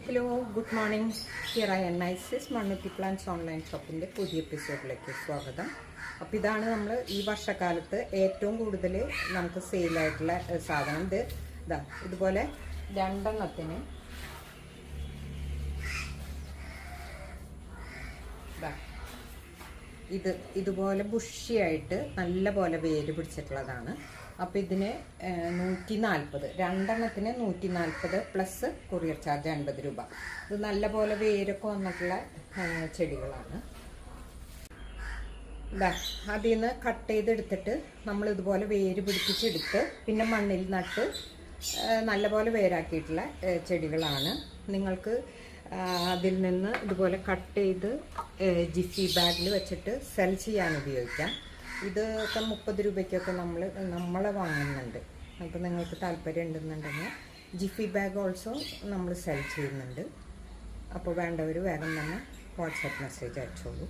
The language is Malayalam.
Hello good morning. Here I NICS Mannuthy plants online ഷോപ്പിൻ്റെ പുതിയ എപ്പിസോഡിലേക്ക് സ്വാഗതം. അപ്പോൾ ഇതാണ് നമ്മൾ ഈ വർഷക്കാലത്ത് ഏറ്റവും കൂടുതൽ നമുക്ക് സെയിലായിട്ടുള്ള സാധനം. ഇതുപോലെ രണ്ടെണ്ണത്തിന് ഇതുപോലെ ബുഷിയായിട്ട് നല്ല പോലെ വേര് പിടിച്ചിട്ടുള്ളതാണ്. അപ്പോൾ ഇതിന് 140, രണ്ടെണ്ണത്തിന് 140 പ്ലസ് കൊറിയർ ചാർജ് 50 രൂപ. ഇത് നല്ല പോലെ വേരൊക്കെ വന്നിട്ടുള്ള ചെടികളാണ്. അതിൽ നിന്ന് കട്ട് ചെയ്തെടുത്തിട്ട് നമ്മൾ ഇതുപോലെ വേര് പിടിപ്പിച്ചെടുത്ത് പിന്നെ മണ്ണിൽ നട്ട് നല്ല പോലെ വേരാക്കിയിട്ടുള്ള ചെടികളാണ്. നിങ്ങൾക്ക് അതിൽ നിന്ന് ഇതുപോലെ കട്ട് ചെയ്ത് ജിഫി ബാഗിൽ വെച്ചിട്ട് സെൽ ചെയ്യാൻ ഉപയോഗിക്കാം. ഇതൊക്കെ 30 രൂപയ്ക്കൊക്കെ നമ്മൾ വാങ്ങുന്നുണ്ട്. അപ്പോൾ നിങ്ങൾക്ക് താല്പര്യം ഉണ്ടെന്നുണ്ടെങ്കിൽ ജിഫി ബാഗ് ഓൾസോ നമ്മൾ സെൽ ചെയ്യുന്നുണ്ട്. അപ്പോൾ വേണ്ടവർ വേഗം തന്നെ വാട്സാപ്പ് മെസ്സേജ് അയച്ചോളൂ.